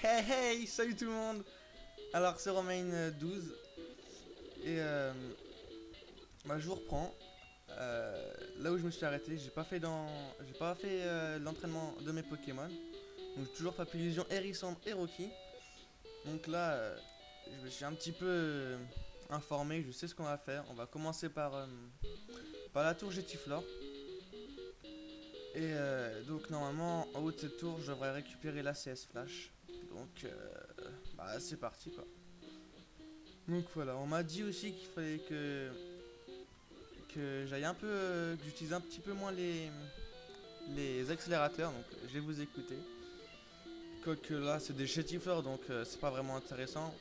Hey hey hey, salut tout le monde. Alors c'est Romain 12 et je vous reprends. Là où je me suis arrêté, j'ai pas fait l'entraînement de mes Pokémon. Donc toujours pas Papillusion, Hérissandre et Rocky. Donc là, je me suis un petit peu informé, je sais ce qu'on va faire. On va commencer par la tour Getiflor. Et donc normalement, en haut de cette tour, je devrais récupérer la CS Flash. Donc c'est parti quoi. Donc voilà, on m'a dit aussi qu'il fallait que j'aille un peu, que j'utilise un petit peu moins les accélérateurs, donc je vais vous écouter. Quoique là c'est des chétifleurs donc c'est pas vraiment intéressant.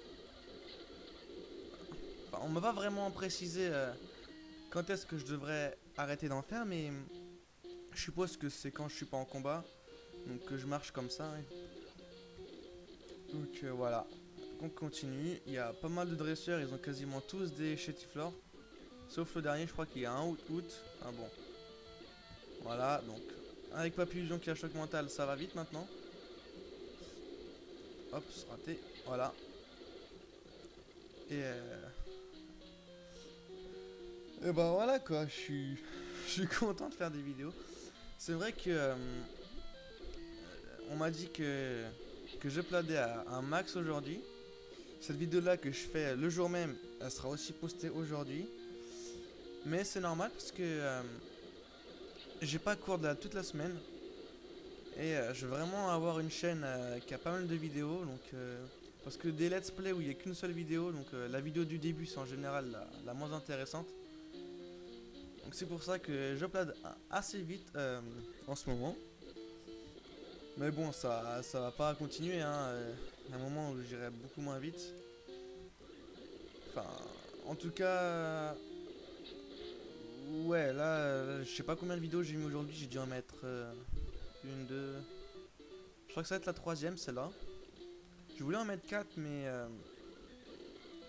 Enfin, on m'a pas vraiment précisé quand est-ce que je devrais arrêter d'en faire, mais je suppose que c'est quand je suis pas en combat, donc que je marche comme ça. Donc voilà, on continue. Il y a pas mal de dresseurs, ils ont quasiment tous des chétifleurs. Sauf le dernier, je crois qu'il y a un out. Ah bon. Voilà, donc avec Papillusion qui a choc mental, ça va vite maintenant. Hop, c'est raté. Voilà. Et bah voilà quoi, je suis content de faire des vidéos. C'est vrai que on m'a dit que je planais à un max aujourd'hui. Cette vidéo là que je fais le jour même, elle sera aussi postée aujourd'hui. Mais c'est normal parce que j'ai pas cours de toute la semaine. Et je veux vraiment avoir une chaîne qui a pas mal de vidéos. Donc, parce que des let's play où il n'y a qu'une seule vidéo, donc la vidéo du début c'est en général la moins intéressante. Donc c'est pour ça que j'upload assez vite en ce moment. Mais bon, ça va pas continuer. Hein. Il y a un moment où j'irai beaucoup moins vite. Enfin, en tout cas, ouais, là, je sais pas combien de vidéos j'ai mis aujourd'hui. J'ai dû en mettre une, deux. Je crois que ça va être la troisième, celle-là. Je voulais en mettre 4 mais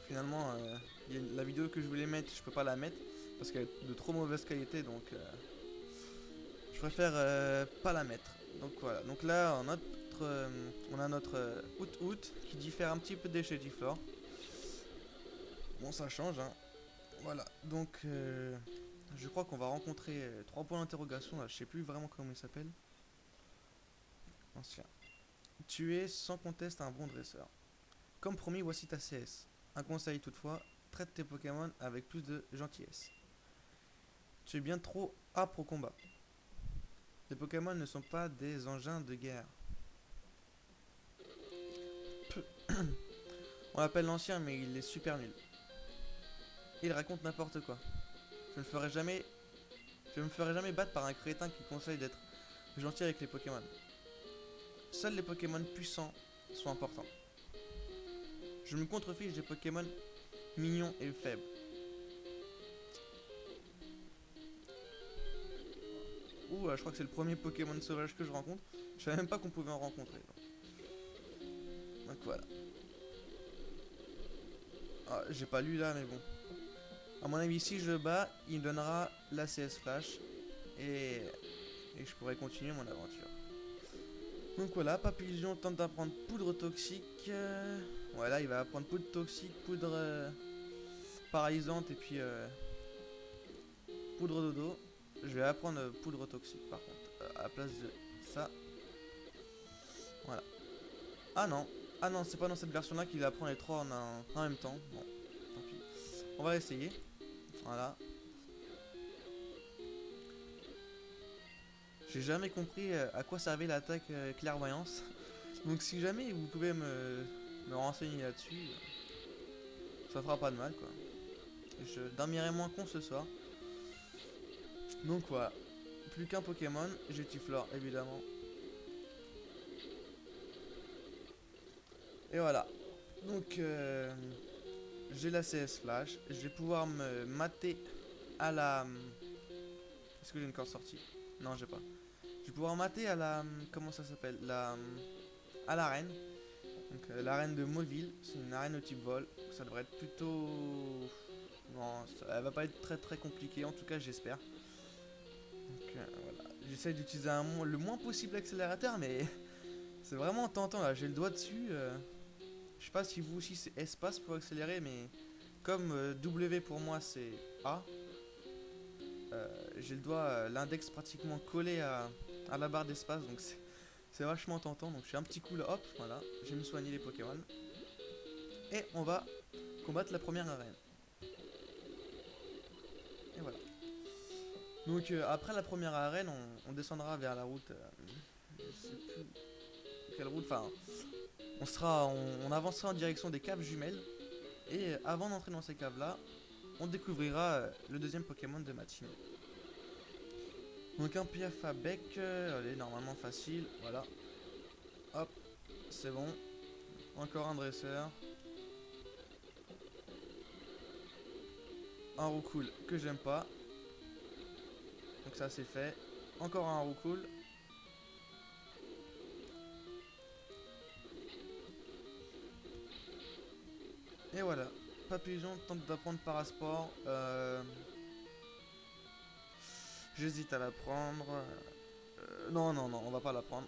finalement, la vidéo que je voulais mettre, je peux pas la mettre parce qu'elle est de trop mauvaise qualité, donc je préfère pas la mettre. Donc voilà. Donc là, on a notre out qui diffère un petit peu des Chetiflor. Bon, ça change, hein. Voilà. Donc, je crois qu'on va rencontrer 3 points d'interrogation. Là, je sais plus vraiment comment il s'appelle. Ancien. Tu es sans conteste un bon dresseur. Comme promis, voici ta CS. Un conseil toutefois, traite tes Pokémon avec plus de gentillesse. Tu es bien trop âpre au combat. Les Pokémon ne sont pas des engins de guerre. On l'appelle l'ancien, mais il est super nul. Il raconte n'importe quoi. Je ne ferai jamais, je me ferai jamais battre par un crétin qui conseille d'être gentil avec les Pokémon. Seuls les Pokémon puissants sont importants. Je me contrefiche des Pokémon mignons et faibles. Ouh, je crois que c'est le premier Pokémon sauvage que je rencontre. Je savais même pas qu'on pouvait en rencontrer. Donc voilà. Ah, j'ai pas lu là, mais bon. À mon avis, si je le bats, il me donnera la CS Flash. Et, et je pourrais continuer mon aventure. Donc voilà, Papillusion tente d'apprendre poudre toxique. Voilà, il va apprendre poudre toxique, poudre paralysante et puis poudre dodo. Je vais apprendre poudre toxique par contre, à la place de ça. Voilà. Ah non, ah non, c'est pas dans cette version là qu'il apprend les trois en même temps. Bon, tant pis. On va essayer. Voilà. J'ai jamais compris à quoi servait l'attaque clairvoyance. Donc si jamais vous pouvez me renseigner là-dessus, ça fera pas de mal quoi. Je dormirai moins con ce soir. Donc voilà. Plus qu'un Pokémon, Getiflor évidemment. Et voilà. Donc j'ai la CS Flash. Je vais pouvoir me mater à la. Est-ce que j'ai une corde sortie? Non, j'ai pas. Je vais pouvoir mater à la. Comment ça s'appelle? À l'arène. Donc l'arène de Mauville. C'est une arène au type vol. Ça devrait être plutôt. Non, elle va pas être très très compliquée. En tout cas, j'espère. Donc voilà. J'essaye d'utiliser le moins possible l'accélérateur, mais C'est vraiment tentant là, j'ai le doigt dessus. Je sais pas si vous aussi c'est espace pour accélérer, mais comme W pour moi c'est A, j'ai le doigt, l'index pratiquement collé à la barre d'espace, donc c'est vachement tentant. Donc je fais un petit coup là, hop, voilà, j'ai me soigné les Pokémon. Et on va combattre la première arène. Et voilà. Donc après la première arène, on descendra vers la route, je sais plus quelle route, enfin, on avancera en direction des caves jumelles. Et avant d'entrer dans ces caves là, on découvrira le deuxième Pokémon de ma team. Donc un piaf à bec, allez, normalement facile, voilà. Hop, c'est bon. Encore un dresseur. Un roucoule que j'aime pas. Donc ça c'est fait. Encore un roucoule. Et voilà. Papillon tente d'apprendre Parasport. J'hésite à la prendre. Non, non, non, on va pas la prendre.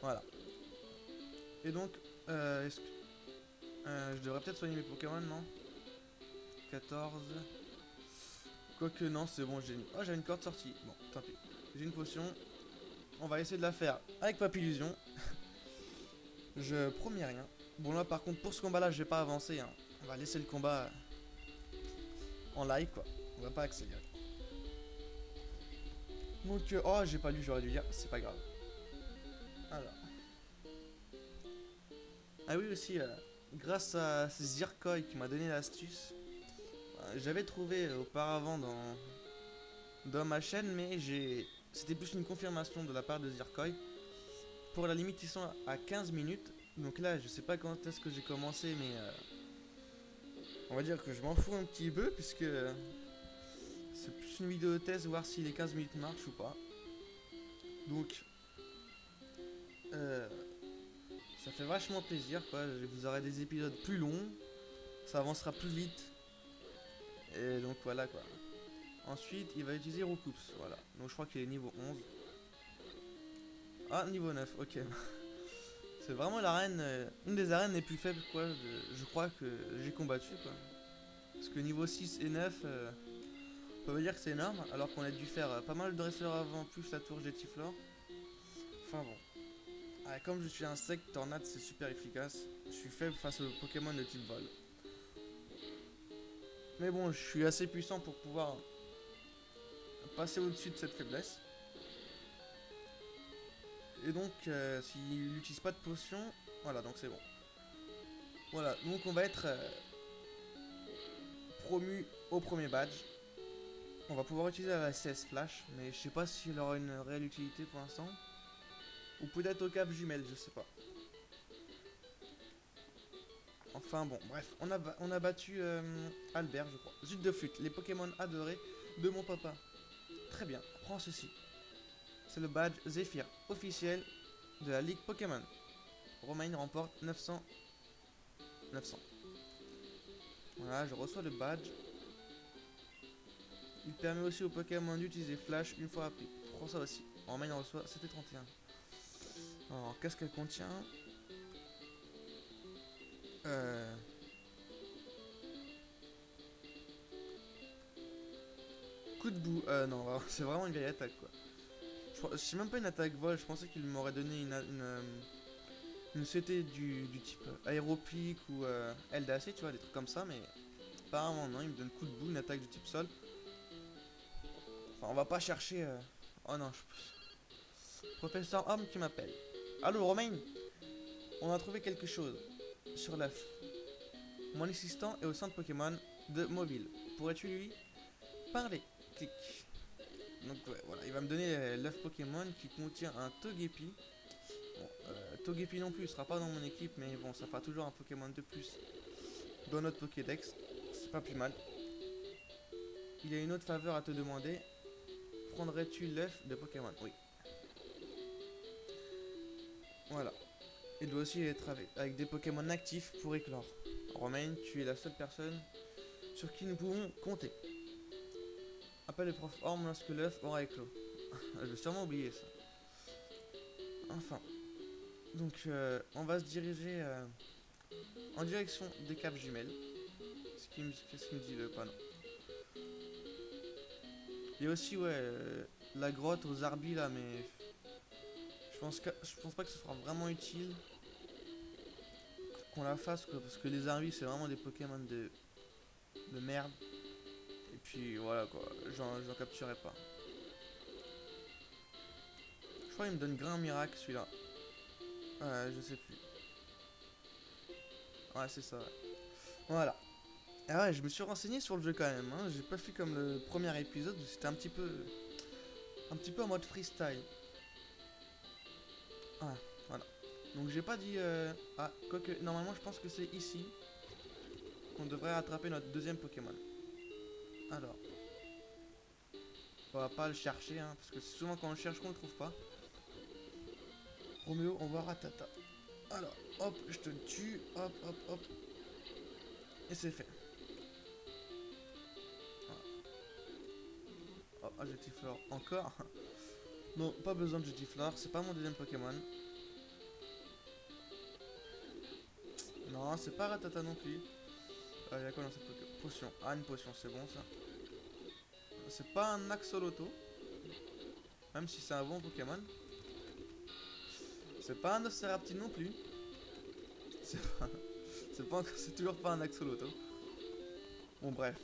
Voilà. Et donc, je devrais peut-être soigner mes Pokémon, non? 14. Quoique non, c'est bon, j'ai une... Oh, j'avais une corde sortie. Bon, tant pis. J'ai une potion. On va essayer de la faire avec Papillusion. Je promets rien. Bon là par contre pour ce combat là je vais pas avancer hein. On va laisser le combat en live quoi. On va pas accélérer. Donc oh j'ai pas lu, j'aurais dû lire, c'est pas grave. Alors. Ah oui aussi grâce à Zircoy qui m'a donné l'astuce. J'avais trouvé auparavant dans ma chaîne mais c'était plus une confirmation de la part de Zircoy. Pour la limite ils sont à 15 minutes. Donc là je sais pas quand est-ce que j'ai commencé mais on va dire que je m'en fous un petit peu puisque c'est plus une vidéo de test voir si les 15 minutes marchent ou pas. Donc ça fait vachement plaisir quoi. Vous aurez des épisodes plus longs, ça avancera plus vite. Et donc voilà quoi. Ensuite il va utiliser Roucoups, voilà. Donc je crois qu'il est niveau 11. Ah niveau 9, ok. C'est vraiment l'arène, une des arènes les plus faibles quoi, je crois que j'ai combattu quoi. Parce que niveau 6 et 9, on peut dire que c'est énorme, alors qu'on a dû faire pas mal de dresseurs avant, plus la tour Jetiflore. Enfin bon. Ah, comme je suis un sec, Tornade c'est super efficace. Je suis faible face aux Pokémon de type vol. Mais bon, je suis assez puissant pour pouvoir passer au-dessus de cette faiblesse. Et donc, s'il n'utilise pas de potion, voilà, donc c'est bon. Voilà, donc on va être promu au premier badge. On va pouvoir utiliser la CS Flash, mais je sais pas s'il aura une réelle utilité pour l'instant. Ou peut-être au cap jumelle, je sais pas. Enfin bon, bref, on a battu Albert, je crois. Zut de flûte, les Pokémon adorés de mon papa. Très bien, prends ceci. C'est le badge Zephyr officiel de la Ligue Pokémon. Romain remporte 900. Voilà, je reçois le badge. Il permet aussi aux Pokémon d'utiliser Flash une fois appris. Prends ça aussi. Romain reçoit 731. Alors, qu'est-ce qu'elle contient? Coup de boue. Non, c'est vraiment une vieille attaque quoi. Je sais même pas une attaque vol. Je pensais qu'il m'aurait donné une CT du type aéropique ou LDAC, tu vois, des trucs comme ça. Mais apparemment, non. Il me donne coup de boue, une attaque du type sol. Enfin, on va pas chercher. Oh non, Professeur Homme qui m'appelle. Allô, Romain? On a trouvé quelque chose sur l'œuf. Mon assistant est au centre Pokémon de Mobile. Pourrais-tu lui parler? Clic. Donc ouais, voilà, il va me donner l'œuf Pokémon qui contient un Togepi. Bon, Togepi non plus, il sera pas dans mon équipe, mais bon, ça fera toujours un Pokémon de plus dans notre Pokédex. C'est pas plus mal. Il y a une autre faveur à te demander. Prendrais-tu l'œuf de Pokémon? Oui. Voilà. Il doit aussi être avec des Pokémon actifs pour éclore. Romain, tu es la seule personne sur qui nous pouvons compter. Appelle le prof Orm lorsque l'œuf aura éclos. Je vais sûrement oublier ça. Enfin. Donc on va se diriger en direction des caves jumelles. Ce qui me dit le panneau. Il y a aussi ouais la grotte aux arbis là, mais je pense pas que ce sera vraiment utile qu'on la fasse quoi, parce que les arbis c'est vraiment des Pokémon de merde. Et puis voilà quoi, j'en capturerai pas. Je crois qu'il me donne grain miracle celui-là. Ouais, je sais plus. Ouais, c'est ça. Ouais. Voilà. Ah ouais, je me suis renseigné sur le jeu quand même. Hein. J'ai pas fait comme le premier épisode où c'était un petit peu en mode freestyle. Ah, voilà. Donc j'ai pas dit. Ah, quoique normalement je pense que c'est ici qu'on devrait attraper notre deuxième Pokémon. Alors, on va pas le chercher, hein, parce que souvent quand on le cherche qu'on le trouve pas. Roméo, on va Ratata. Alors, hop, je te tue, hop, hop, hop. Et c'est fait. Voilà. Oh, Jetifleur encore. Non, pas besoin de Jetifleur, c'est pas mon deuxième Pokémon. Non, c'est pas Ratata non plus. Il y a quoi dans cette potion? Ah, une potion, c'est bon ça. C'est pas un Axolotl, même si c'est un bon Pokémon. C'est pas un Océraptile non plus. C'est pas, c'est toujours pas un Axolotl. Bon, bref,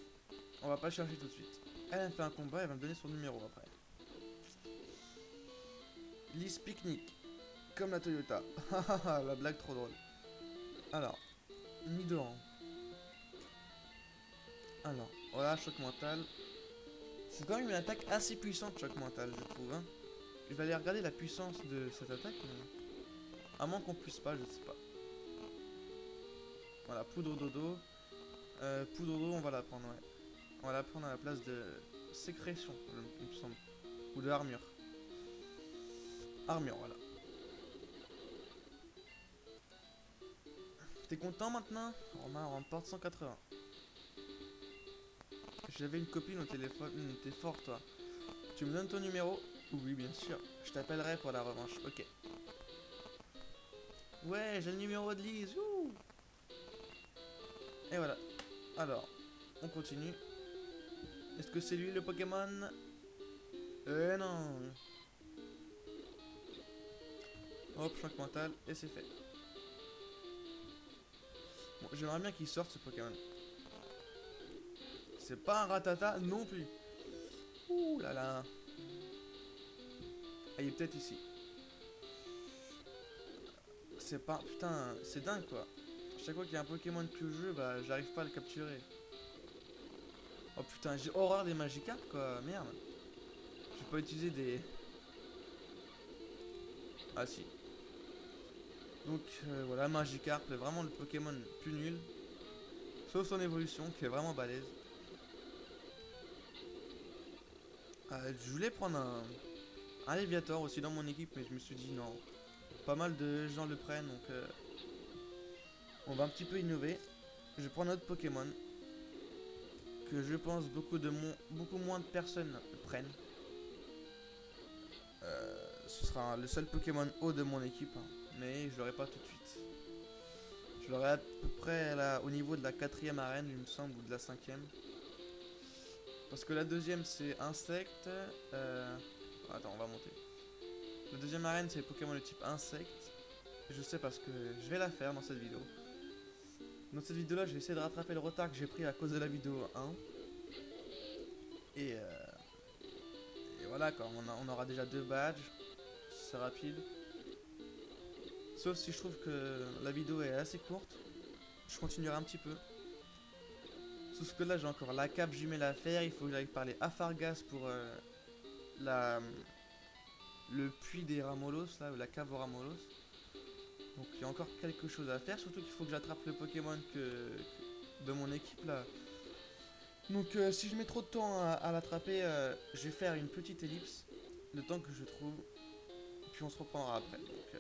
on va pas chercher tout de suite. Elle me fait un combat, elle va me donner son numéro après. Lise Picnic, comme la Toyota. La blague trop drôle. Alors, Nidoran. Alors, voilà, choc mental. C'est quand même une attaque assez puissante, choc mental, je trouve. Hein. Je vais aller regarder la puissance de cette attaque, mais... à moins qu'on puisse pas, je sais pas. Voilà, poudre dodo. Poudre dodo, on va la prendre, ouais. On va la prendre à la place de sécrétion, il me semble. Ou de armure. Armure, voilà. T'es content maintenant? Romain remporte 180. J'avais une copine au téléphone. T'es fort, toi. Tu me donnes ton numéro? Oui, bien sûr. Je t'appellerai pour la revanche. Ok. Ouais, j'ai le numéro de Lise. Ouh. Et voilà. Alors, on continue. Est-ce que c'est lui le Pokémon? Non. Hop, choc mental. Et c'est fait. Bon, j'aimerais bien qu'il sorte ce Pokémon. C'est pas un Ratata non plus. Ouh là là. Ah, il est peut-être ici. C'est pas... Putain, c'est dingue quoi. Chaque fois qu'il y a un Pokémon que je joue, bah j'arrive pas à le capturer. Oh putain, j'ai horreur des Magikarp quoi, merde. J'ai pas utilisé des... Ah si. Donc voilà, Magikarp est vraiment le Pokémon le plus nul. Sauf son évolution qui est vraiment balèze. Je voulais prendre un Léviator aussi dans mon équipe, mais je me suis dit non. Pas mal de gens le prennent, donc on va un petit peu innover. Je vais prendre un autre Pokémon que je pense beaucoup moins de personnes le prennent. Ce sera le seul Pokémon haut de mon équipe, hein, mais je l'aurai pas tout de suite. Je l'aurai à peu près là, au niveau de la 4ème arène, il me semble, ou de la 5ème. Parce que la deuxième c'est insecte. Attends, on va monter. La deuxième arène c'est Pokémon de type insecte. Je sais parce que je vais la faire dans cette vidéo. Dans cette vidéo là, je vais essayer de rattraper le retard que j'ai pris à cause de la vidéo 1. Et voilà quoi, on aura déjà 2 badges. C'est rapide. Sauf si je trouve que la vidéo est assez courte. Je continuerai un petit peu. Sauf que là j'ai encore la cape jumelle à faire. Il faut que j'aille parler à Fargas pour le puits des Ramolos, là, ou la cave aux Ramolos. Donc il y a encore quelque chose à faire. Surtout qu'il faut que j'attrape le Pokémon de mon équipe là. Donc si je mets trop de temps à l'attraper, je vais faire une petite ellipse. Le temps que je trouve. Puis on se reprendra après. Donc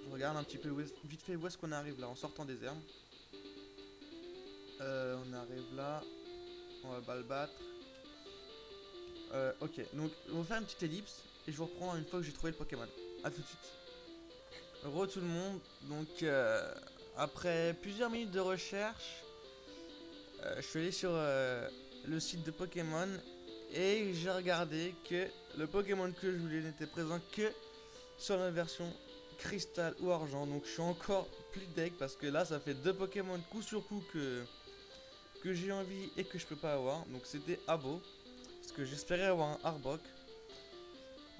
je regarde un petit peu vite fait où est-ce qu'on arrive là en sortant des herbes. On arrive là. On va pas le battre. Ok, donc on va faire une petite ellipse et je vous reprends une fois que j'ai trouvé le Pokémon. A tout de suite. Re tout le monde. Donc, après plusieurs minutes de recherche, je suis allé sur le site de Pokémon et j'ai regardé que le Pokémon que je voulais n'était présent que sur la version cristal ou argent. Donc, je suis encore plus deg parce que là, ça fait deux Pokémon coup sur coup que j'ai envie et que je peux pas avoir. Donc, c'était Abo parce que j'espérais avoir un Arbok.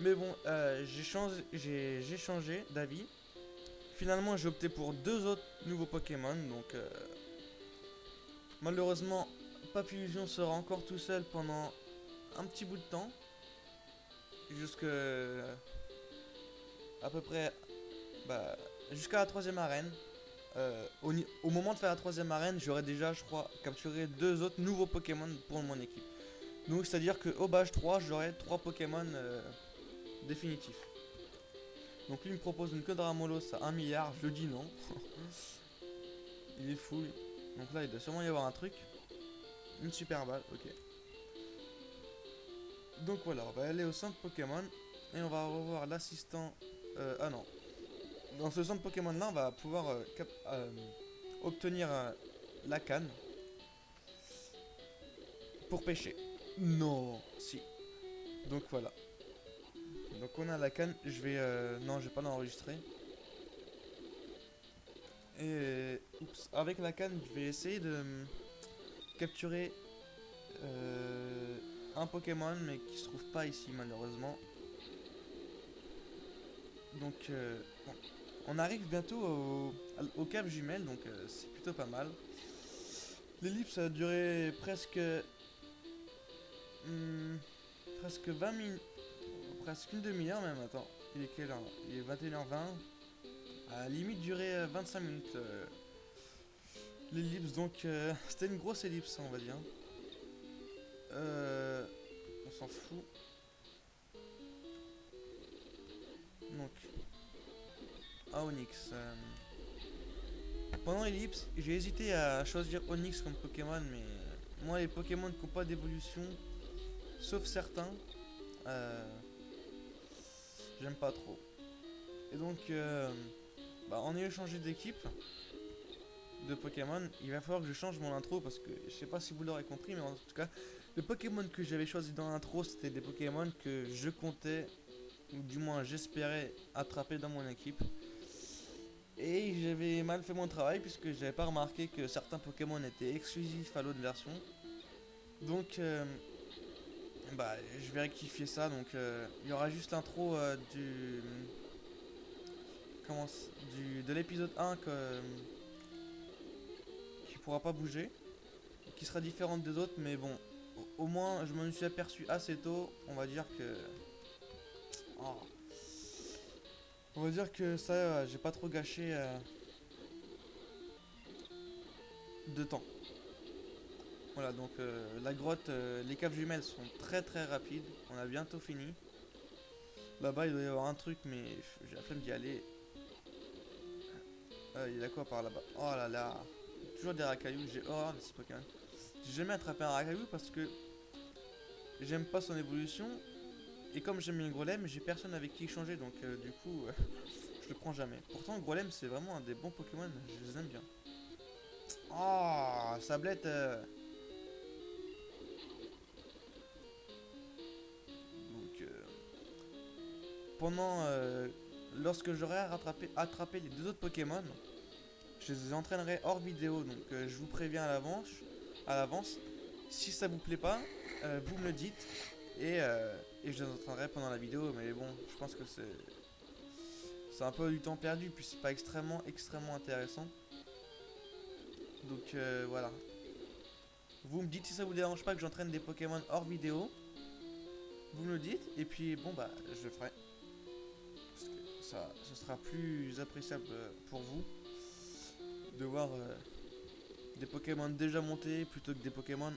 Mais bon, j'ai changé d'avis. Finalement, j'ai opté pour deux autres nouveaux Pokémon. Donc, malheureusement, Papillusion sera encore tout seul pendant un petit bout de temps. Jusque à peu près bah, jusqu'à la troisième arène. Au moment de faire la troisième arène, j'aurais déjà, je crois, capturé deux autres nouveaux Pokémon pour mon équipe. Donc, c'est-à-dire qu'au Bage 3, j'aurai trois Pokémon définitifs. Donc, lui me propose une Quadramoloss à 1 milliard. Je dis non. Il est fou. Donc là, il doit sûrement y avoir un truc. Une super balle, ok. Donc voilà, on va aller au centre Pokémon et on va revoir l'assistant. Ah non. Dans ce centre Pokémon là, on va pouvoir obtenir la canne pour pêcher. Non, si. Donc voilà. Donc on a la canne. Je vais. Non, je vais pas l'enregistrer. Et. Oups. Avec la canne, je vais essayer de capturer un Pokémon, mais qui se trouve pas ici malheureusement. Donc, bon, on arrive bientôt au Cap Jumelles, donc c'est plutôt pas mal. L'ellipse a duré presque 20 minutes, presque une demi-heure même. Attends, il est quelle heure? Il est 21h20. À la limite, duré 25 minutes. L'ellipse, donc c'était une grosse ellipse, on va dire. On s'en fout. Donc, à Onyx. Pendant l'ellipse, j'ai hésité à choisir Onyx comme Pokémon, mais moi, les Pokémon qui n'ont pas d'évolution, sauf certains, euh, j'aime pas trop. Et donc, bah, en ayant changé d'équipe de Pokémon, il va falloir que je change mon intro parce que je sais pas si vous l'aurez compris, mais en tout cas, le Pokémon que j'avais choisi dans l'intro, c'était des Pokémon que je comptais, ou du moins j'espérais attraper dans mon équipe. Et j'avais mal fait mon travail puisque j'avais pas remarqué que certains Pokémon étaient exclusifs à l'autre version. Donc, bah, je vais rectifier ça. Donc, il y aura juste l'intro de l'épisode 1 qui pourra pas bouger, qui sera différente des autres. Mais bon, au moins, je m'en suis aperçu assez tôt. Oh. On va dire que ça, j'ai pas trop gâché de temps. Voilà, donc la grotte, les caves jumelles sont très très rapides. On a bientôt fini. Là-bas, il doit y avoir un truc, mais j'ai la flemme d'y aller. Il y a quoi par là-bas? Oh là là, toujours des racailloux. J'ai horreur de ces Pokémon. J'ai jamais attrapé un racaillou parce que j'aime pas son évolution. Et comme j'aime bien Golem, j'ai personne avec qui échanger, donc du coup, je le prends jamais. Pourtant, Golem, c'est vraiment un des bons Pokémon. Je les aime bien. Oh, Sablette. Donc, pendant lorsque j'aurai attrapé les deux autres Pokémon, je les entraînerai hors vidéo. Donc je vous préviens à l'avance. Si ça vous plaît pas, vous me le dites et je les entraînerai pendant la vidéo. Mais bon, je pense que c'est un peu du temps perdu puis c'est pas extrêmement intéressant. Donc voilà. Vous me dites si ça vous dérange pas que j'entraîne des Pokémon hors vidéo. Vous me le dites et puis bon bah je le ferai. Parce que ça, ce sera plus appréciable pour vous de voir des Pokémon déjà montés plutôt que des Pokémon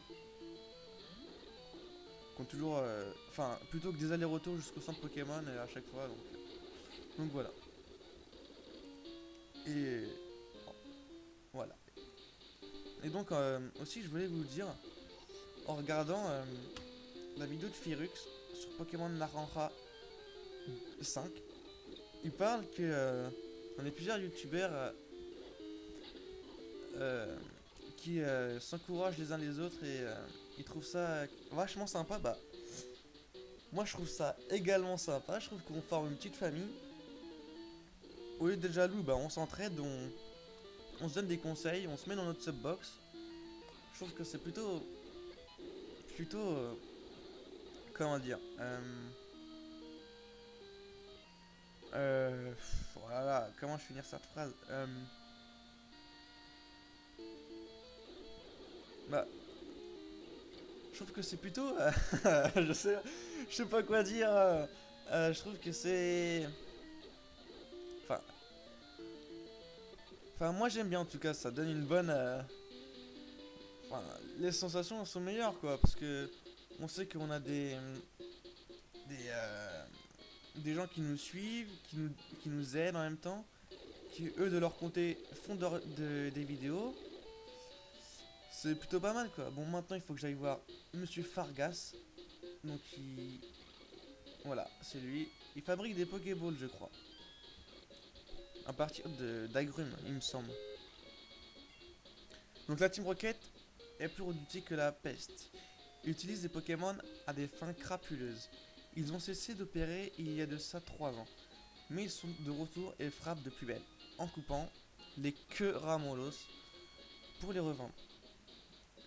qui ont toujours. Enfin, plutôt que des allers-retours jusqu'au centre Pokémon à chaque fois. Donc voilà. Et voilà. Et donc aussi, je voulais vous dire, en regardant la vidéo de Firux sur Pokémon Naranja 5, il parle que On est plusieurs youtubeurs qui s'encouragent les uns les autres et ils trouvent ça vachement sympa. Bah, moi je trouve ça également sympa. Je trouve qu'on forme une petite famille. Au lieu d'être jaloux, bah, on s'entraide, on se donne des conseils, on se met dans notre subbox. Je trouve que c'est plutôt, comment dire, voilà, comment je finir cette phrase bah, je trouve que c'est plutôt, je sais pas quoi dire. Je trouve que c'est, enfin, moi j'aime bien en tout cas. Ça donne une bonne, enfin, les sensations sont meilleures quoi, parce que on sait qu'on a des, euh, des gens qui nous suivent, qui nous aident en même temps, qui eux de leur côté font des vidéos. C'est plutôt pas mal quoi. Bon, maintenant il faut que j'aille voir Monsieur Fargas. Donc voilà, c'est lui. Il fabrique des Pokéballs, je crois. À partir d'agrumes, il me semble. Donc la Team Rocket est plus redoutée que la peste. Ils utilisent des Pokémon à des fins crapuleuses. Ils ont cessé d'opérer il y a de ça 3 ans. Mais ils sont de retour et frappent de plus belle, en coupant les queues ramolos pour les revendre.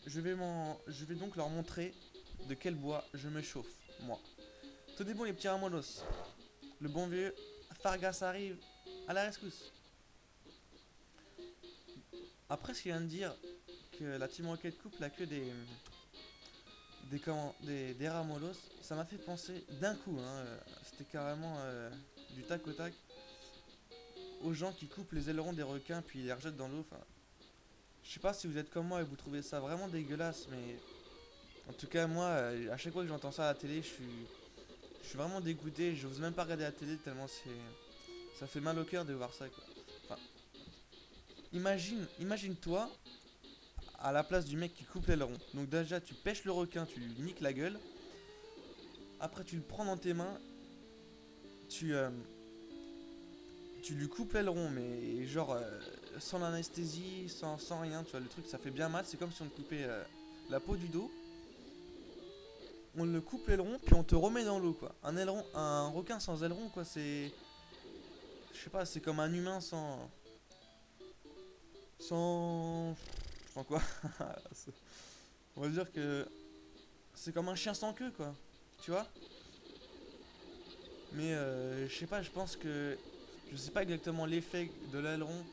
Je vais donc leur montrer de quel bois je me chauffe, moi. Tenez bon les petits ramolos. Le bon vieux Fargas arrive à la rescousse. Après ce qu'il vient de dire, que la Team Rocket coupe la queue des ramolos, ça m'a fait penser d'un coup, hein, c'était carrément du tac au tac, aux gens qui coupent les ailerons des requins puis les rejettent dans l'eau. Enfin, je sais pas si vous êtes comme moi et vous trouvez ça vraiment dégueulasse, mais en tout cas moi, à chaque fois que j'entends ça à la télé, je suis vraiment dégoûté. Je n'ose même pas regarder la télé tellement ça fait mal au cœur de voir ça quoi. Enfin, imagine-toi à la place du mec qui coupe l'aileron. Donc déjà tu pêches le requin, tu lui niques la gueule. Après tu le prends dans tes mains, tu, euh, tu lui coupes l'aileron, mais genre sans l'anesthésie, sans rien, tu vois, le truc ça fait bien mal, c'est comme si on te coupait la peau du dos. On le coupe l'aileron, puis on te remet dans l'eau quoi. Un requin sans aileron quoi, c'est. Je sais pas, c'est comme un humain sans. Sans quoi. On va dire que c'est comme un chien sans queue quoi. Tu vois. Mais je sais pas, je pense que. Je sais pas exactement l'effet de l'aileron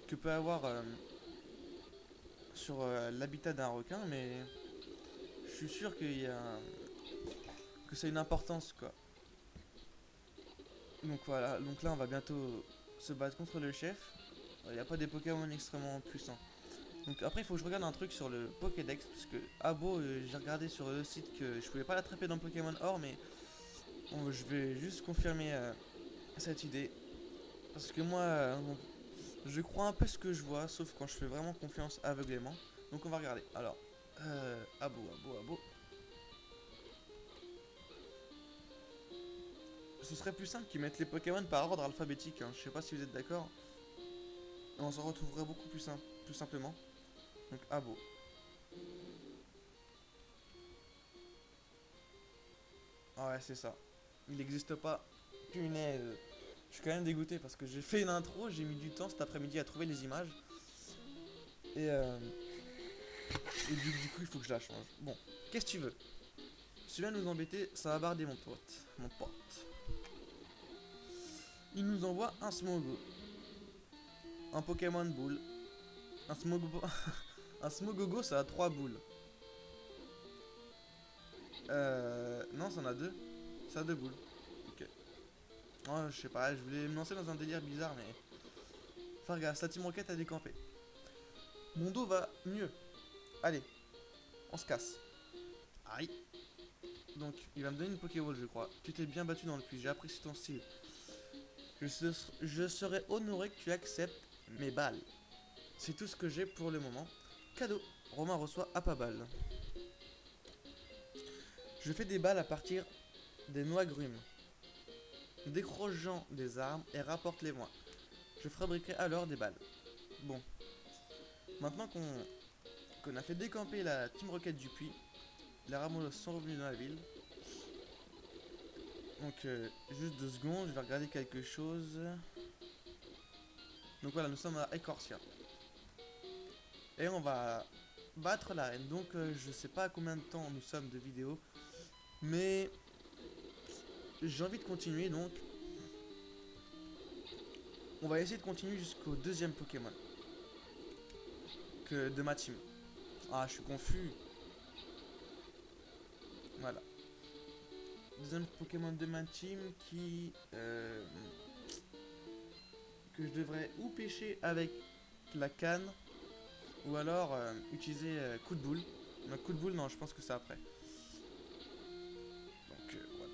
que peut avoir sur l'habitat d'un requin, mais je suis sûr que ça a une importance quoi. Donc voilà, donc là on va bientôt se battre contre le chef. Il n'y a pas des Pokémon extrêmement puissants. Donc après il faut que je regarde un truc sur le Pokédex, parce que Abo, j'ai regardé sur le site que je pouvais pas l'attraper dans Pokémon Or, mais bon, je vais juste confirmer cette idée. Parce que moi, je crois un peu ce que je vois, sauf quand je fais vraiment confiance aveuglément. Donc on va regarder. Alors, Abo. Ce serait plus simple qu'ils mettent les Pokémon par ordre alphabétique, hein. Je sais pas si vous êtes d'accord. On s'en retrouverait beaucoup plus simplement. Donc Abo. Ah ouais, c'est ça. Il n'existe pas. Punaise. Je suis quand même dégoûté parce que j'ai fait une intro, j'ai mis du temps cet après-midi à trouver les images. Et, euh, et du coup, il faut que je la change. Bon, qu'est-ce que tu veux? Si tu viens nous embêter, ça va barder mon pote. Mon pote. Il nous envoie un Smogo. Un Pokémon boule. Un Smogo. Un Smogogo, ça a 3 boules. Non, ça en a 2. Ça a 2 boules. Ok. Oh, je sais pas, je voulais me lancer dans un délire bizarre, mais. Enfin, regarde, sa team rocket a décampé. Mon dos va mieux. Allez, on se casse. Aïe. Donc, il va me donner une Pokéball, je crois. Tu t'es bien battu dans le puits, j'ai apprécié ton style. Je serais honoré que tu acceptes mes balles. C'est tout ce que j'ai pour le moment. Cadeau. Romain reçoit Apabal. Je fais des balles à partir des noix grumes. Décroche-en des armes et rapporte-les-moi. je fabriquerai alors des balles. Bon, maintenant qu'on a fait décamper la Team Rocket du puits, les Ramolos sont revenus dans la ville. Donc juste 2 secondes, je vais regarder quelque chose. Donc voilà, nous sommes à Ecorcia. Et on va battre la reine. Donc je sais pas à combien de temps nous sommes de vidéo. Mais j'ai envie de continuer, donc on va essayer de continuer jusqu'au deuxième Pokémon de ma team. Ah, je suis confus. Voilà. Deuxième Pokémon de ma team que je devrais ou pêcher avec la canne ou alors utiliser coup de boule. Non, coup de boule, non, je pense que c'est après. Donc voilà.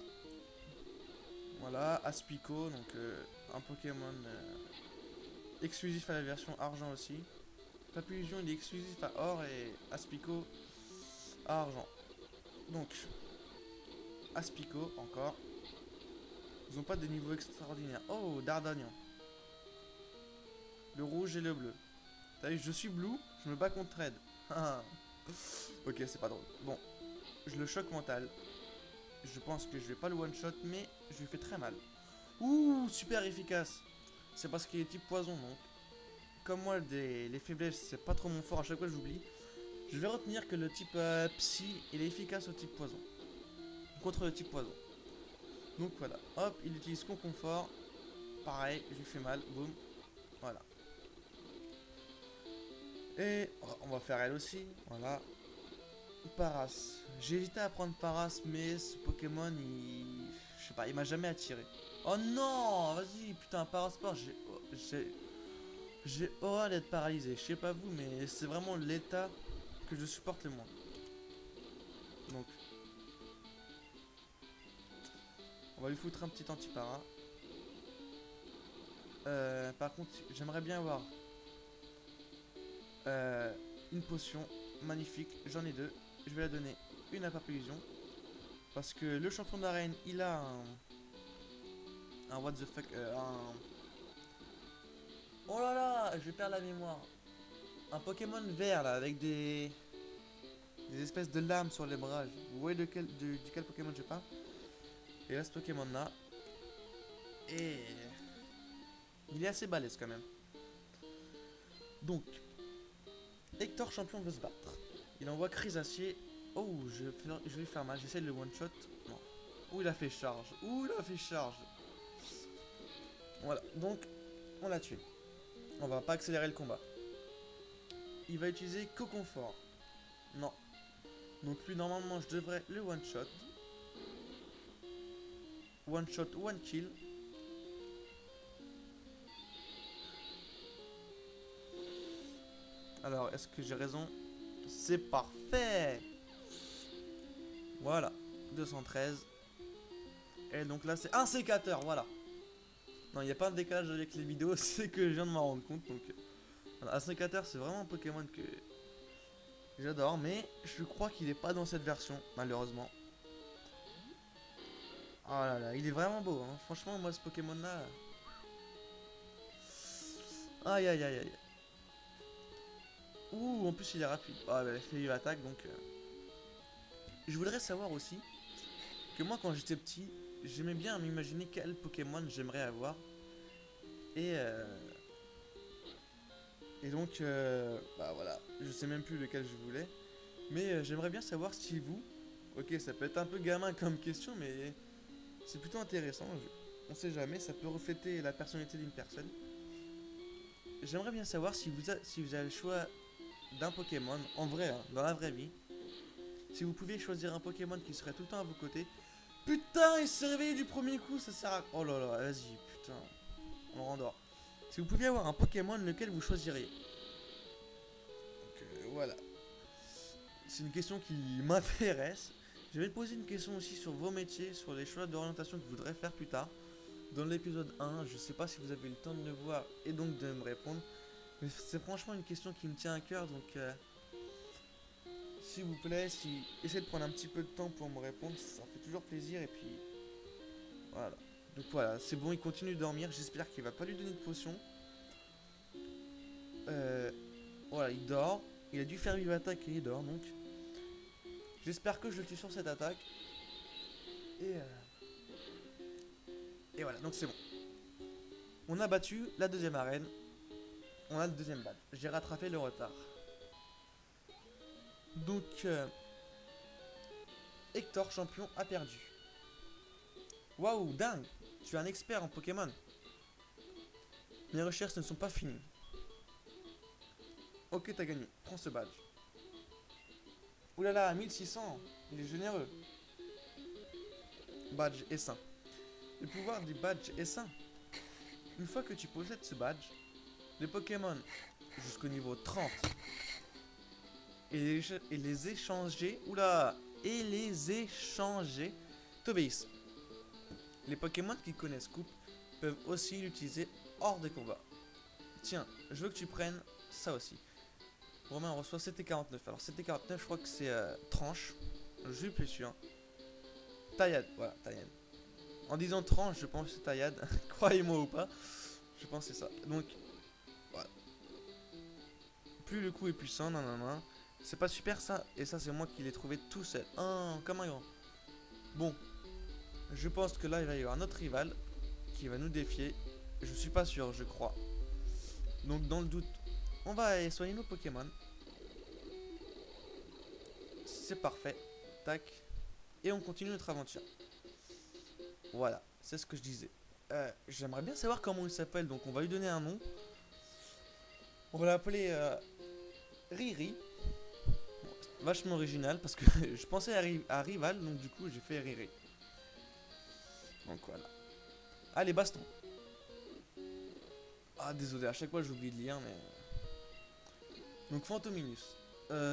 Voilà, Aspico, donc un Pokémon exclusif à la version argent aussi. Papillusion, il est exclusif à or et Aspico à argent. Donc, Aspico encore. Ils n'ont pas des niveaux extraordinaires. Oh, Dardanian. Le rouge et le bleu. T'as vu, je suis blue, je me bats contre Red. Ok, c'est pas drôle. Bon, je le choque mental. Je pense que je vais pas le one shot, mais je lui fais très mal. Ouh, super efficace. C'est parce qu'il est type poison, donc. Comme moi, les faiblesses, c'est pas trop mon fort, à chaque fois j'oublie. Je vais retenir que le type psy, il est efficace au type poison. Contre le type poison. Donc voilà, hop, il utilise confort. Pareil, je lui fais mal, boum. Voilà. Et on va faire elle aussi, voilà. Paras. J'ai hésité à prendre Paras, mais ce Pokémon, je sais pas, il m'a jamais attiré. Oh non, vas-y, putain, Parasport, j'ai horreur d'être paralysé. Je sais pas vous, mais c'est vraiment l'état que je supporte le moins. Donc, on va lui foutre un petit antipara. Par contre, j'aimerais bien avoir une potion magnifique. J'en ai 2. Je vais la donner une à Papillusion. Parce que le champion d'arène, il a un what the fuck, oh là là, je perds la mémoire. Un Pokémon vert là, avec des espèces de lames sur les bras. Vous voyez duquel Pokémon je parle? Et là, ce Pokémon là. Et il est assez balèze quand même. Donc, Hector champion veut se battre. Il envoie Chrysacier. Oh, je vais lui faire mal. J'essaie de le one shot. Non. Ouh, il a fait charge. Ouh, il a fait charge. Voilà, donc on l'a tué. On va pas accélérer le combat. Il va utiliser Coconfort. Non. Donc lui, normalement, je devrais le one shot. One shot, one kill. Alors, est-ce que j'ai raison? C'est parfait. Voilà, 213. Et donc là, c'est un sécateur, voilà. Non, il n'y a pas de décalage avec les vidéos, c'est que je viens de m'en rendre compte. Donc, voilà, un sécateur, c'est vraiment un Pokémon que j'adore, mais je crois qu'il n'est pas dans cette version, malheureusement. Oh là là, il est vraiment beau, hein. Franchement, moi, ce Pokémon-là... Aïe, aïe, aïe, aïe. Ouh, en plus, il est rapide. Ah, bah, il fait une attaque, donc... Je voudrais savoir aussi que moi, quand j'étais petit, j'aimais bien m'imaginer quel Pokémon j'aimerais avoir. Et... Et donc, bah voilà, je sais même plus lequel je voulais. Mais j'aimerais bien savoir si vous... Ok, ça peut être un peu gamin comme question, mais c'est plutôt intéressant. On sait jamais, ça peut refléter la personnalité d'une personne. J'aimerais bien savoir si vous avez le choix d'un Pokémon, en vrai, hein, dans la vraie vie. Si vous pouviez choisir un Pokémon qui serait tout le temps à vos côtés. Putain, il s'est réveillé du premier coup, ça sert à... Oh là là, vas-y, putain, on rendort. Si vous pouviez avoir un Pokémon, lequel vous choisiriez? Donc voilà. C'est une question qui m'intéresse. Je vais te poser une question aussi sur vos métiers, sur les choix d'orientation que vous voudrez faire plus tard. Dans l'épisode 1, je sais pas si vous avez eu le temps de le voir et donc de me répondre. Mais c'est franchement une question qui me tient à cœur, donc s'il vous plaît, essayez de prendre un petit peu de temps pour me répondre, ça fait toujours plaisir et puis voilà. Donc voilà, c'est bon, il continue de dormir, j'espère qu'il va pas lui donner de potion. Voilà, il dort. Il a dû faire vive attaque et il dort donc. J'espère que je le tue sur cette attaque. Et, et voilà, donc c'est bon. On a battu la deuxième arène. On a le deuxième badge. J'ai rattrapé le retard. Donc, Hector, champion, a perdu. Waouh, dingue! Tu es un expert en Pokémon. Mes recherches ne sont pas finies. Ok, t'as gagné. Prends ce badge. Oulala, 1600. Il est généreux. Badge S1. Le pouvoir du badge S1. Une fois que tu possèdes ce badge, les Pokémon jusqu'au niveau 30 et les échanger. Oula! Et les échanger t'obéissent. Les Pokémon qui connaissent Coupe peuvent aussi l'utiliser hors des combats. Tiens, je veux que tu prennes ça aussi. Romain reçoit CT49. Alors CT49, je crois que c'est tranche. Je suis plus sûr. Taillade, voilà, taillade. En disant tranche, je pense que c'est taillade. Croyez-moi ou pas, je pense que c'est ça. Donc, voilà. Plus le coup est puissant, non, non, non. C'est pas super ça. Et ça, c'est moi qui l'ai trouvé tout seul. Comme un grand. Bon, je pense que là, il va y avoir un autre rival qui va nous défier. Je suis pas sûr, je crois. Donc, dans le doute, on va aller soigner nos Pokémon. C'est parfait. Tac. Et on continue notre aventure. Voilà, c'est ce que je disais. J'aimerais bien savoir comment il s'appelle, donc on va lui donner un nom. On va l'appeler Riri. Bon, vachement original parce que je pensais à Rival, donc du coup j'ai fait Riri. Donc voilà. Allez, baston. Ah, désolé, à chaque fois j'oublie de lire, mais. Donc Fantominus.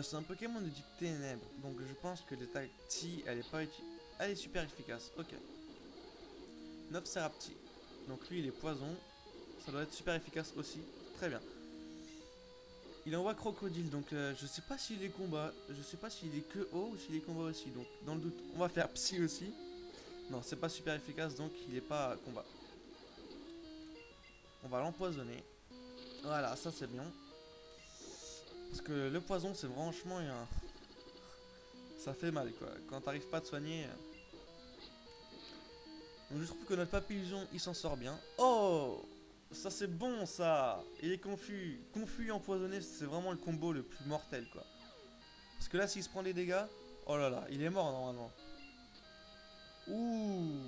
C'est un Pokémon de type ténèbres, donc je pense que l'attaque Ti, elle est pas utile. Elle est super efficace, ok. Nopserapti. Donc lui il est poison. Ça doit être super efficace aussi. Très bien. Il envoie Crocodile, donc je sais pas s'il est combat. Je sais pas s'il est que haut ou s'il est combat aussi. Donc dans le doute, on va faire Psy aussi. Non, c'est pas super efficace, donc il est pas combat. On va l'empoisonner. Voilà, ça c'est bien. Parce que le poison, c'est franchement... ça fait mal, quoi. Quand t'arrives pas à te soigner... Donc je trouve que notre papillon, il s'en sort bien. Oh! Ça c'est bon, ça! Il est confus. Confus et empoisonné, c'est vraiment le combo le plus mortel, quoi. Parce que là, s'il se prend des dégâts... Oh là là, il est mort, normalement. Ouh!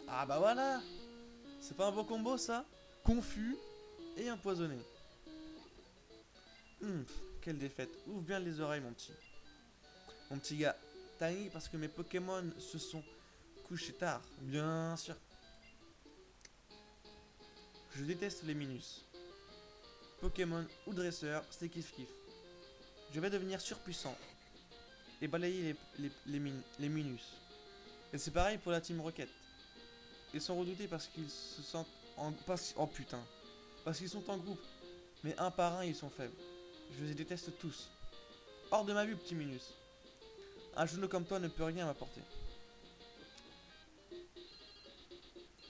Ah bah voilà! C'est pas un beau combo, ça? Confus et empoisonné. Quelle défaite. Ouvre bien les oreilles, mon petit. Mon petit gars. T'as gagné parce que mes Pokémon se sont couchés tard. Bien sûr. Je déteste les Minus. Pokémon ou dresseur, c'est kiff kiff. Je vais devenir surpuissant. Et balayer les Minus. Et c'est pareil pour la Team Rocket. Ils sont redoutés parce qu'ils se sentent en... Oh putain. Parce qu'ils sont en groupe. Mais un par un, ils sont faibles. Je les déteste tous. Hors de ma vue, petit Minus. Un genou comme toi ne peut rien m'apporter.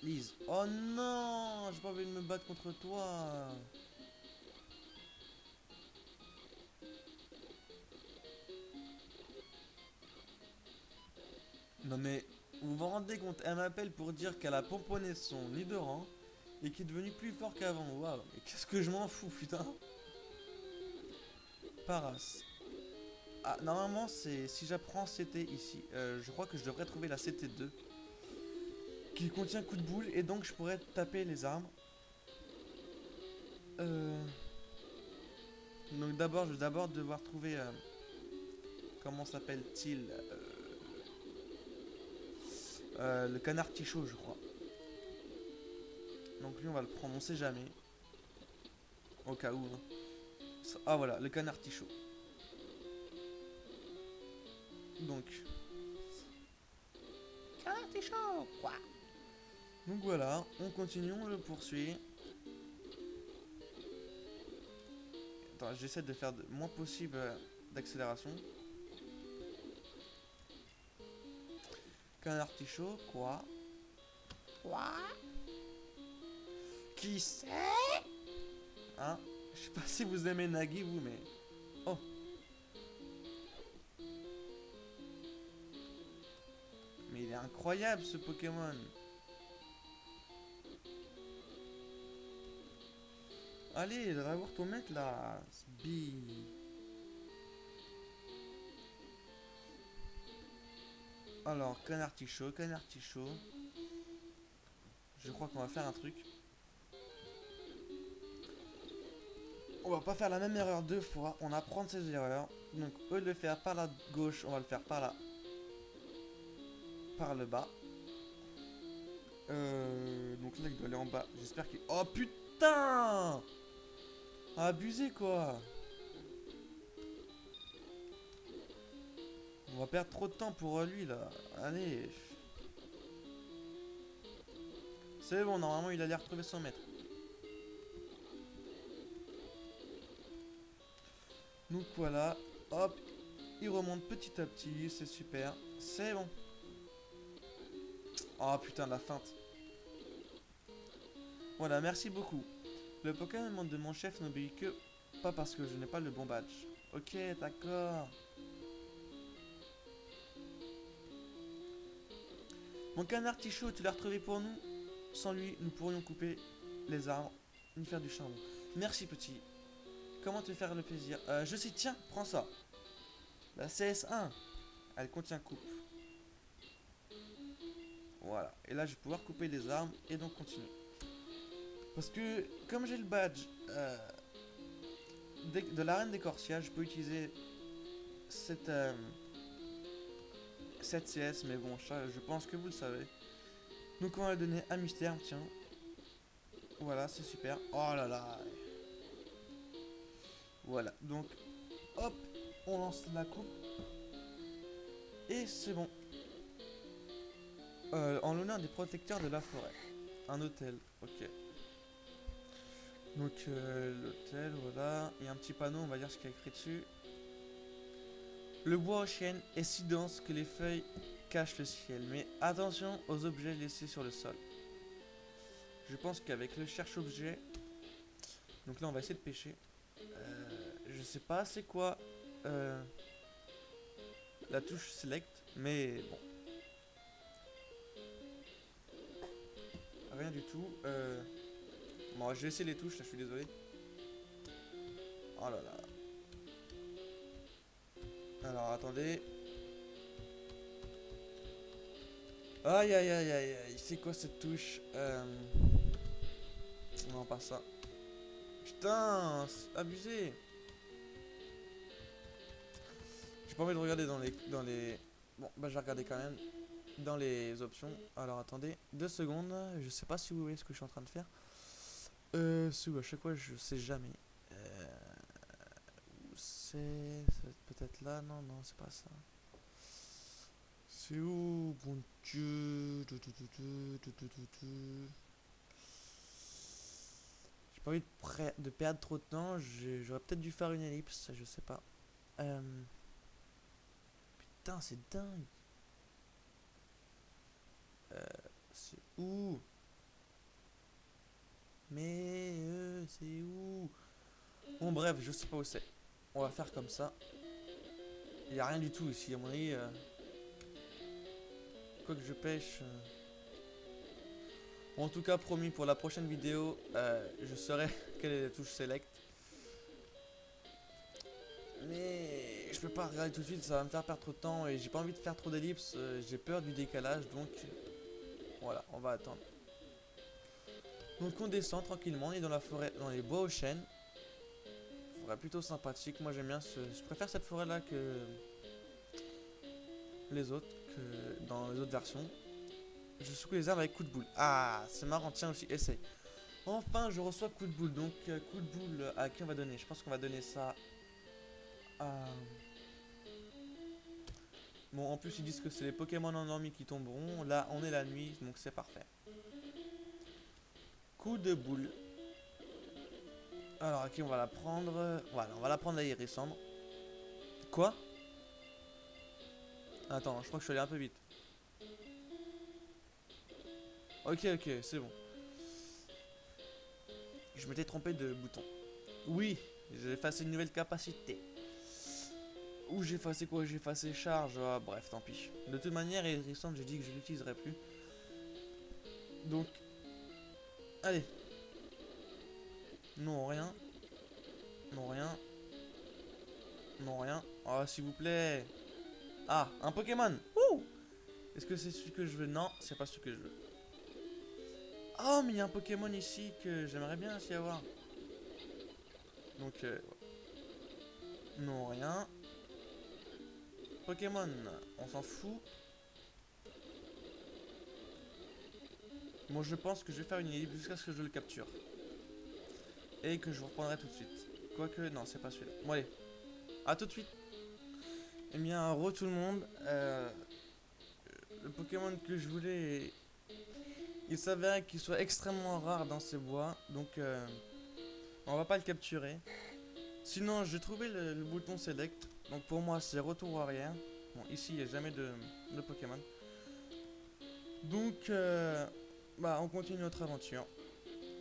Lise. Oh non, j'ai pas envie de me battre contre toi. Non mais, vous vous rendez compte, elle m'appelle pour dire qu'elle a pomponné son leader et qu'il est devenu plus fort qu'avant. Waouh, mais qu'est-ce que je m'en fous, putain. Paras. Ah, normalement, c'est si j'apprends CT ici, je crois que je devrais trouver la CT2 qui contient coup de boule et donc je pourrais taper les arbres. Donc d'abord, je vais d'abord devoir trouver comment s'appelle-t-il le canard tichot, je crois. Donc lui, on va le prendre, on sait jamais, au cas où. Ah voilà, le canard tichot. Donc, canard tichot, quoi. Donc voilà, on continue, on le poursuit. Attends, j'essaie de faire le moins possible d'accélération. Qu'un artichaut, quoi? Quoi? Qui c'est? Hein? Je sais pas si vous aimez Nagui, vous, mais... Oh, mais il est incroyable, ce Pokémon. Allez, va voir ton mec, là. Sbi. Alors, canard tichot, canard tichot. Je crois qu'on va faire un truc. On va pas faire la même erreur deux fois. On apprend de ses erreurs. Donc, au lieu de le faire par la gauche, on va le faire par la... par le bas. Donc là, il doit aller en bas. J'espère qu'il... Oh putain! Abusé quoi! On va perdre trop de temps pour lui là. Allez. C'est bon, normalement il allait retrouver son maître. Donc voilà. Hop. Il remonte petit à petit. C'est super. C'est bon. Oh putain, la feinte. Voilà, merci beaucoup. Le Pokémon de mon chef n'obéit que pas parce que je n'ai pas le bon badge. Ok, d'accord. Mon canard Tichot, tu l'as retrouvé pour nous? Sans lui, nous pourrions couper les arbres, ni faire du charbon. Merci petit. Comment te faire le plaisir? Je sais, tiens, prends ça. La CS1. Elle contient coupe. Voilà. Et là, je vais pouvoir couper les arbres et donc continuer. Parce que, comme j'ai le badge de l'arène des Corsia, je peux utiliser cette, cette CS, mais bon, je pense que vous le savez. Donc on va le donner à Mystère, tiens. Voilà, c'est super. Oh là là. Voilà, donc, hop, on lance la coupe. Et c'est bon. En l'honneur des protecteurs de la forêt. Un hôtel, ok. Donc l'hôtel, voilà. Il y a un petit panneau, on va dire ce qu'il y a écrit dessus. Le bois aux chênes est si dense que les feuilles cachent le ciel. Mais attention aux objets laissés sur le sol. Je pense qu'avec le cherche-objet... Donc là, on va essayer de pêcher. Je sais pas c'est quoi la touche select, mais bon. Rien du tout. Bon, je vais essayer les touches, là, je suis désolé. Oh là là. Alors, attendez. Aïe aïe aïe aïe aïe. C'est quoi cette touche Non, pas ça. Putain, c'est abusé. J'ai pas envie de regarder dans les... Bon, bah je vais regarder quand même dans les options. Alors, attendez. 2 secondes. Je sais pas si vous voyez ce que je suis en train de faire. À chaque fois, je sais jamais. Où c'est peut-être là? Non, non, c'est pas ça. C'est où, bon Dieu? J'ai pas envie de perdre trop de temps. J'aurais peut-être dû faire une ellipse, je sais pas. Putain, c'est dingue. C'est où? Mais c'est où? Bon, bref, je sais pas où c'est. On va faire comme ça. Il y a rien du tout ici, à mon avis. Quoi que je pêche. Bon, en tout cas, promis, pour la prochaine vidéo, je saurai quelle est la touche select. Mais je peux pas regarder tout de suite, ça va me faire perdre trop de temps et j'ai pas envie de faire trop d'ellipses. J'ai peur du décalage, donc voilà, on va attendre. Donc on descend tranquillement, on est dans la forêt, dans les bois aux chênes. Forêt plutôt sympathique, moi j'aime bien je préfère cette forêt là que les autres, que dans les autres versions. Je secoue les arbres avec coup de boule. Ah, c'est marrant, tiens aussi, essaye. Enfin, je reçois coup de boule, donc coup de boule à qui on va donner? Je pense qu'on va donner ça à... Bon, en plus ils disent que c'est les Pokémon endormis qui tomberont. Là, on est la nuit, donc c'est parfait. Coup de boule. Alors, à qui on va la prendre? Voilà, on va la prendre à Irisandre. Quoi? Attends, je crois que je suis allé un peu vite. Ok, ok, c'est bon. Je m'étais trompé de bouton. Oui, j'ai effacé une nouvelle capacité. Ou j'ai effacé quoi? J'ai effacé charge. Ah, bref, tant pis. De toute manière, Irisante, j'ai dit que je l'utiliserai plus. Donc, allez. Non, rien. Non, rien. Non, rien. Ah, s'il vous plaît. Ah, un Pokémon. Ouh. Est-ce que c'est celui que je veux? Non, c'est pas celui que je veux. Oh, mais il y a un Pokémon ici que j'aimerais bien aussi avoir. Donc, non, rien. Pokémon, on s'en fout. Moi, je pense que je vais faire une ellipse jusqu'à ce que je le capture. Et que je vous reprendrai tout de suite. Quoique, non, c'est pas celui-là. Bon, allez. À tout de suite. Eh bien, re tout le monde. Le Pokémon que je voulais, il s'avérait qu'il soit extrêmement rare dans ces bois. Donc, on va pas le capturer. Sinon, j'ai trouvé le bouton Select. Donc, pour moi, c'est retour arrière. Bon, ici, il n'y a jamais de Pokémon. Donc, bah, on continue notre aventure.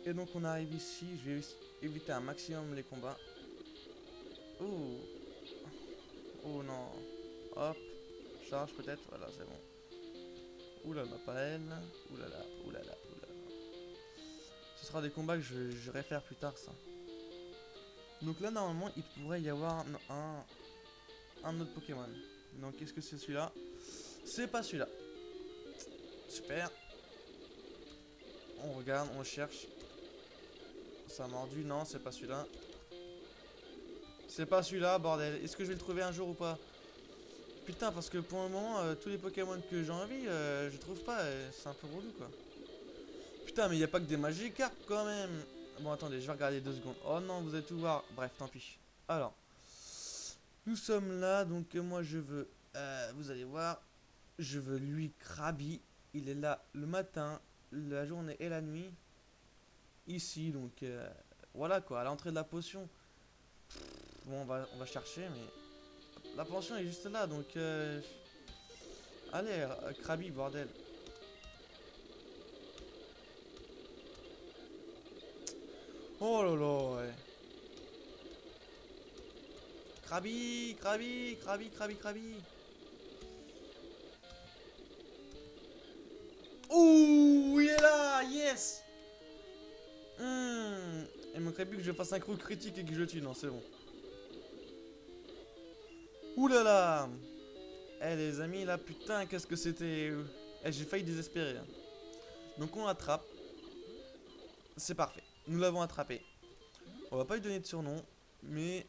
Et donc, on arrive ici. Je vais éviter un maximum les combats. Oh, oh non. Hop, charge peut-être. Voilà, c'est bon. Oulala, pas elle. Oulala, oulala, oulala. Ce sera des combats que je vais faire plus tard, ça. Donc là, normalement, il pourrait y avoir un autre Pokémon. Donc, est-ce que c'est celui-là? C'est pas celui-là. Super. On regarde, on cherche. Ça a mordu. Non, c'est pas celui-là. C'est pas celui-là, bordel. Est-ce que je vais le trouver un jour ou pas? Putain, parce que pour le moment, tous les Pokémon que j'ai envie, je trouve pas. C'est un peu relou, quoi. Putain, mais il a pas que des Magikarp quand même. Bon, attendez, je vais regarder 2 secondes. Oh non, vous allez tout voir. Bref, tant pis. Alors, nous sommes là, donc moi je veux. Vous allez voir, je veux lui Krabi. Il est là le matin, la journée et la nuit. Ici, donc voilà quoi, à l'entrée de la potion. Bon, on va chercher, mais la potion est juste là, donc allez, Krabi, bordel. Oh là là, ouais. Krabi, Krabi, Krabi, Krabi, Krabi. Ouh, il est là, yes. Il manquerait plus que je fasse un coup critique et que je le tue, non, c'est bon. Ouh là là. Eh les amis, là, putain, qu'est-ce que c'était. Eh, j'ai failli désespérer, hein. Donc on l'attrape. C'est parfait. Nous l'avons attrapé. On va pas lui donner de surnom, mais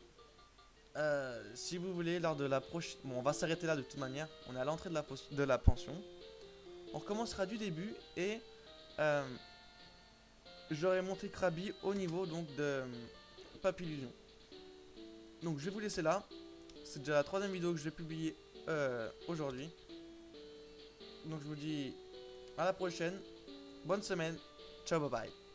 si vous voulez, lors de la prochaine... Bon, on va s'arrêter là de toute manière. On est à l'entrée de la pension. On recommencera du début et euh, j'aurai monté Krabi au niveau donc de Papillusion. Donc je vais vous laisser là. C'est déjà la 3e vidéo que je vais publier aujourd'hui. Donc je vous dis à la prochaine. Bonne semaine. Ciao, bye bye.